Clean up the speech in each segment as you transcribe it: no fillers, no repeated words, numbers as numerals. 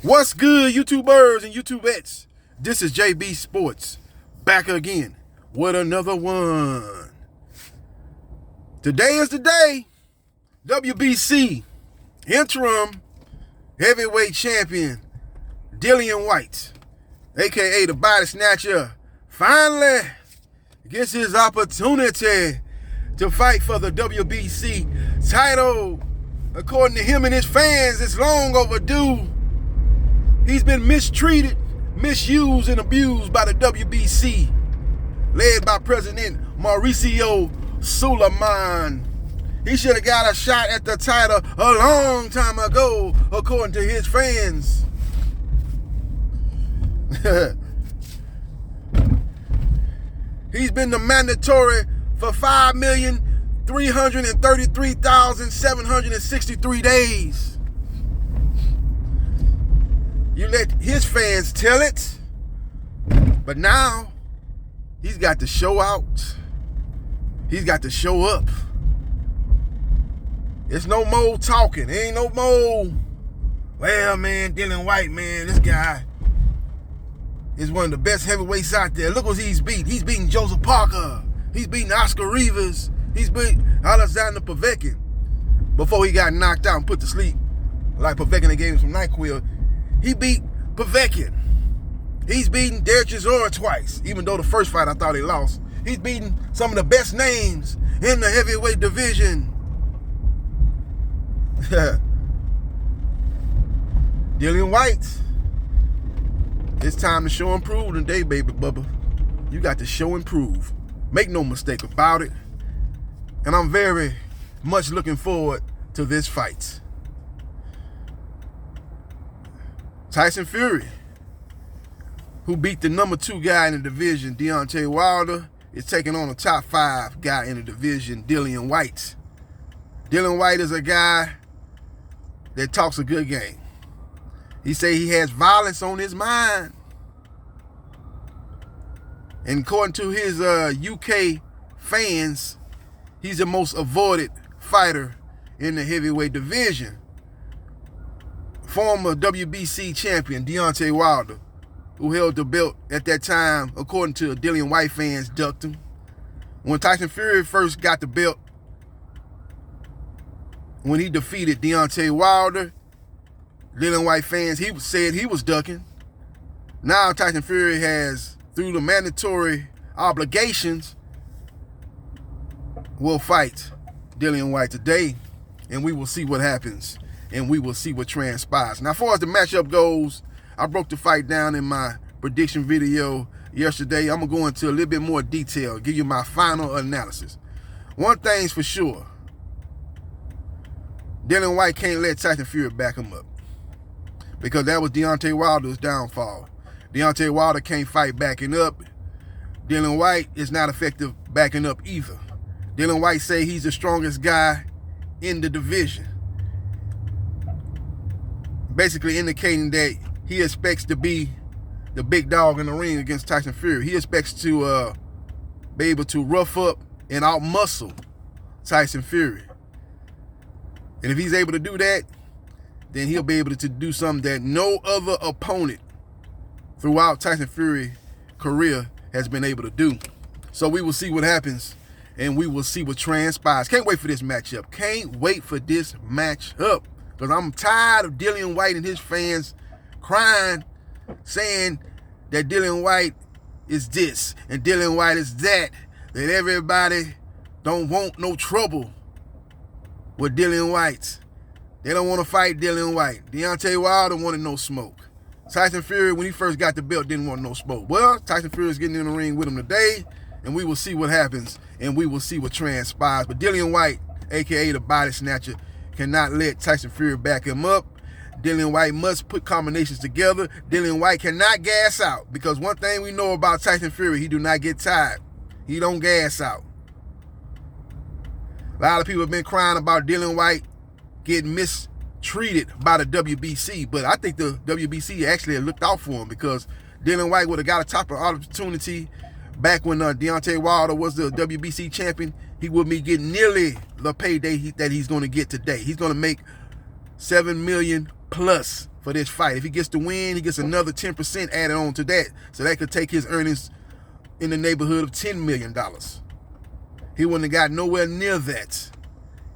What's good, YouTubers and YouTubettes? This is JBsports back again with another one. Today is the day. WBC interim heavyweight champion Fury-Whyte, aka the body snatcher, finally gets his opportunity to fight for the WBC title. According to him and his fans, it's long overdue. He's been mistreated, misused, and abused by the WBC, led by President Mauricio Suleiman. He should have got a shot at the title a long time ago, according to his fans. He's been the mandatory for 5,333,763 days. You let his fans tell it, but now he's got to show out. He's got to show up. It's no more talking. It ain't no more, well, man, Fury-Whyte, man, this guy is one of the best heavyweights out there. Look what he's beat. He's beating Joseph Parker. He's beating Oscar Rivas. He's beating Alexander Povetkin before he got knocked out and put to sleep. Like Povetkin, they gave him some NyQuil. He beat Povetkin. He's beaten Derek Chisora twice, even though the first fight I thought he lost. He's beaten some of the best names in the heavyweight division. Fury-Whyte, it's time to show and prove today, baby bubba. You got to show and prove. Make no mistake about it. And I'm very much looking forward to this fight. Tyson Fury, who beat the number 2 guy in the division, Deontay Wilder, is taking on a top 5 guy in the division, Fury-Whyte. Fury-Whyte is a guy that talks a good game. He say he has violence on his mind. And according to his UK fans, he's the most avoided fighter in the heavyweight division. Former WBC champion Deontay Wilder, who held the belt at that time, according to Fury-Whyte fans, ducked him. When Tyson Fury first got the belt, when he defeated Deontay Wilder, Fury-Whyte fans, he said he was ducking. Now Tyson Fury has, through the mandatory obligations, will fight Fury-Whyte today, and we will see what happens. And we will see what transpires. Now, as far as the matchup goes, I broke the fight down in my prediction video yesterday. I'm going to go into a little bit more detail, give you my final analysis. One thing's for sure. Fury-Whyte can't let Tyson Fury back him up, because that was Deontay Wilder's downfall. Deontay Wilder can't fight backing up. Fury-Whyte is not effective backing up either. Fury-Whyte say he's the strongest guy in the division, basically indicating that he expects to be the big dog in the ring against Tyson Fury. He expects to be able to rough up and out-muscle Tyson Fury. And if he's able to do that, then he'll be able to do something that no other opponent throughout Tyson Fury's career has been able to do. So we will see what happens, and we will see what transpires. Can't wait for this matchup. Can't wait for this matchup. Because I'm tired of Fury-Whyte and his fans crying, saying that Fury-Whyte is this and Fury-Whyte is that everybody don't want no trouble with Fury-Whyte. They don't want to fight Fury-Whyte. Deontay Wilder wanted no smoke. Tyson Fury, when he first got the belt, didn't want no smoke. Well, Tyson Fury is getting in the ring with him today, and we will see what happens, and we will see what transpires. But Fury-Whyte, a.k.a. the body snatcher, cannot let Tyson Fury back him up. Fury-Whyte must put combinations together. Fury-Whyte cannot gas out, because one thing we know about Tyson Fury, he do not get tired. He don't gas out. A lot of people have been crying about Fury-Whyte getting mistreated by the WBC, but I think the WBC actually looked out for him, because Fury-Whyte would have got a top opportunity back when Deontay Wilder was the WBC champion. He would be getting nearly the payday that he's going to get today. He's going to make $7 million plus for this fight. If he gets the win, he gets another 10% added on to that. So that could take his earnings in the neighborhood of $10 million. He wouldn't have got nowhere near that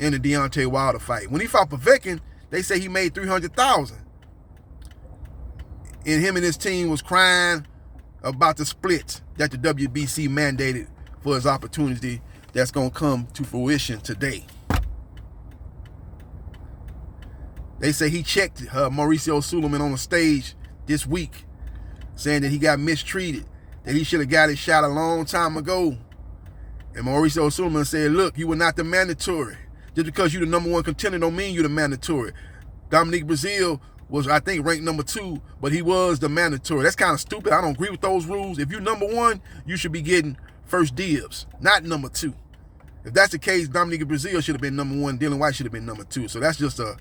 in the Deontay Wilder fight. When he fought Povetkin, they say he made $300,000. And him and his team was crying about the split that the WBC mandated for his opportunity that's going to come to fruition today. They say he checked Mauricio Sulaiman on the stage this week, saying that he got mistreated, that he should have got his shot a long time ago. And Mauricio Sulaiman said, look, you were not the mandatory. Just because you're the number one contender don't mean you're the mandatory. Dominique Brazil was, I think, ranked number 2, but he was the mandatory. That's kind of stupid. I don't agree with those rules. If you're number 1, you should be getting first dibs, not number 2. If that's the case, Dominique Brazil should have been number 1. Dylan White should have been number 2. So that's just a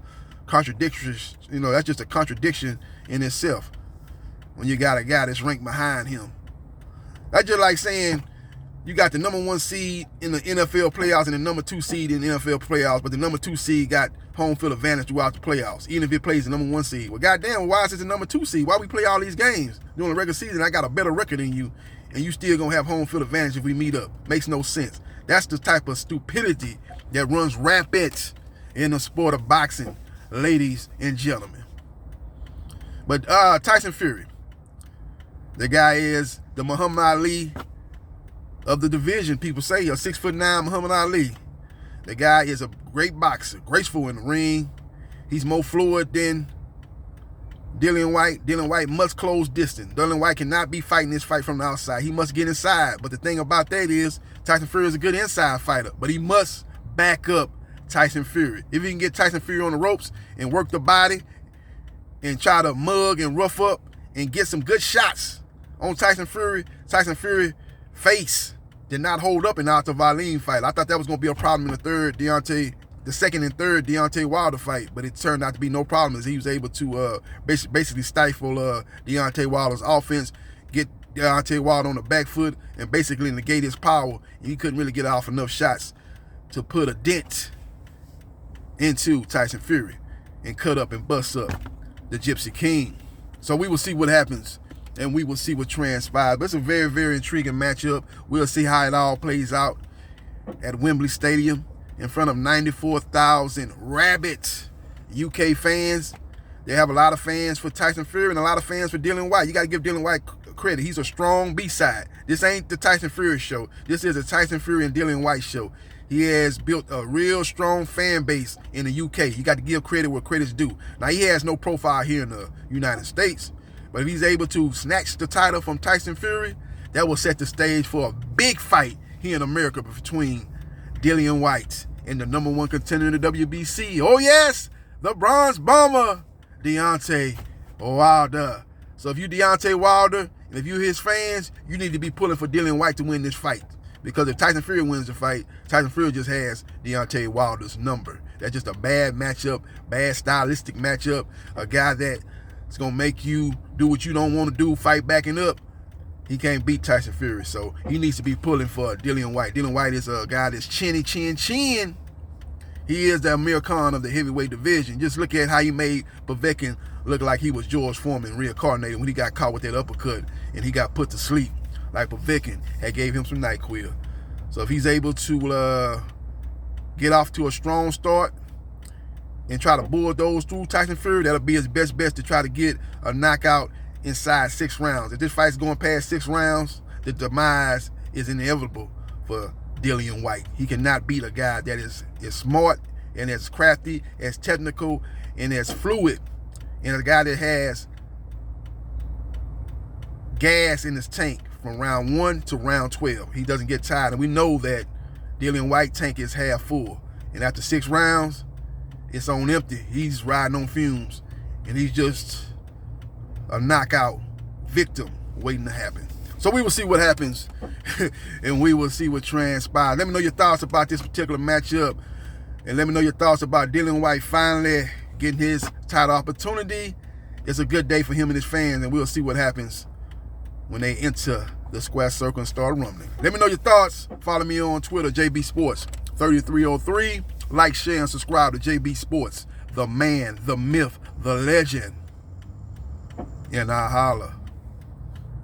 contradiction. That's just a contradiction in itself when you got a guy that's ranked behind him. That's just like saying you got the number 1 seed in the NFL playoffs and the number 2 seed in the NFL playoffs, but the number 2 seed got home field advantage throughout the playoffs, even if it plays the number 1 seed. Well, goddamn, why is it the number 2 seed? Why we play all these games during the regular season? I got a better record than you, and you still gonna have home field advantage if we meet up. Makes no sense. That's the type of stupidity that runs rampant in the sport of boxing, ladies and gentlemen. But Tyson Fury, the guy is the Muhammad Ali of the division. People say a 6'9" Muhammad Ali. The guy is a great boxer, graceful in the ring. He's more fluid than Dillian Whyte. Dillian Whyte must close distance. Dillian Whyte cannot be fighting this fight from the outside. He must get inside. But the thing about that is Tyson Fury is a good inside fighter, but he must back up Tyson Fury. If he can get Tyson Fury on the ropes and work the body and try to mug and rough up and get some good shots on Tyson Fury face did not hold up in the Arthur Valeen fight. I thought that was going to be a problem in the second and third Deontay Wilder fight, but it turned out to be no problem as he was able to basically stifle Deontay Wilder's offense, get Deontay Wilder on the back foot, and basically negate his power. And he couldn't really get off enough shots to put a dent into Tyson Fury and cut up and bust up the Gypsy King. So we will see what happens, and we will see what transpires. But it's a very, very intriguing matchup. We'll see how it all plays out at Wembley Stadium in front of 94,000 rabid UK fans. They have a lot of fans for Tyson Fury and a lot of fans for Dillian Whyte. You got to give Dillian Whyte credit. He's a strong B-side. This ain't the Tyson Fury show. This is a Tyson Fury and Dillian Whyte show. He has built a real strong fan base in the UK. You got to give credit where credit's due. Now, he has no profile here in the United States, but if he's able to snatch the title from Tyson Fury, that will set the stage for a big fight here in America between Dillian Whyte and the number 1 contender in the WBC. Oh, yes, the Bronze Bomber, Deontay Wilder. So if you Deontay Wilder, and if you his fans, you need to be pulling for Dillian Whyte to win this fight. Because if Tyson Fury wins the fight, Tyson Fury just has Deontay Wilder's number. That's just a bad matchup, bad stylistic matchup. A guy that's going to make you do what you don't want to do, fight backing up. He can't beat Tyson Fury, so he needs to be pulling for Dillian Whyte. Dillian Whyte is a guy that's chin. He is the Amir Khan of the heavyweight division. Just look at how he made Povetkin look like he was George Foreman reincarnated when he got caught with that uppercut and he got put to sleep like Povetkin had gave him some NyQuil. So if he's able to get off to a strong start and try to bulldoze through Tyson Fury, that'll be his best bet to try to get a knockout inside 6 rounds. If this fight's going past 6 rounds, the demise is inevitable for Dillian Whyte. He cannot beat a guy that is smart and as crafty, as technical, and as fluid, and a guy that has gas in his tank from round 1 to round 12. He doesn't get tired, and we know that Dillian Whyte's tank is half full. And after 6 rounds, it's on empty. He's riding on fumes, and he's just a knockout victim waiting to happen. So we will see what happens, and we will see what transpires. Let me know your thoughts about this particular matchup, and let me know your thoughts about Dillian Whyte finally getting his title opportunity. It's a good day for him and his fans, and we'll see what happens when they enter the square circle and start rumbling. Let me know your thoughts. Follow me on Twitter, JBsports 3303. Like, share, and subscribe to JB Sports, the man, the myth, the legend. And I holla.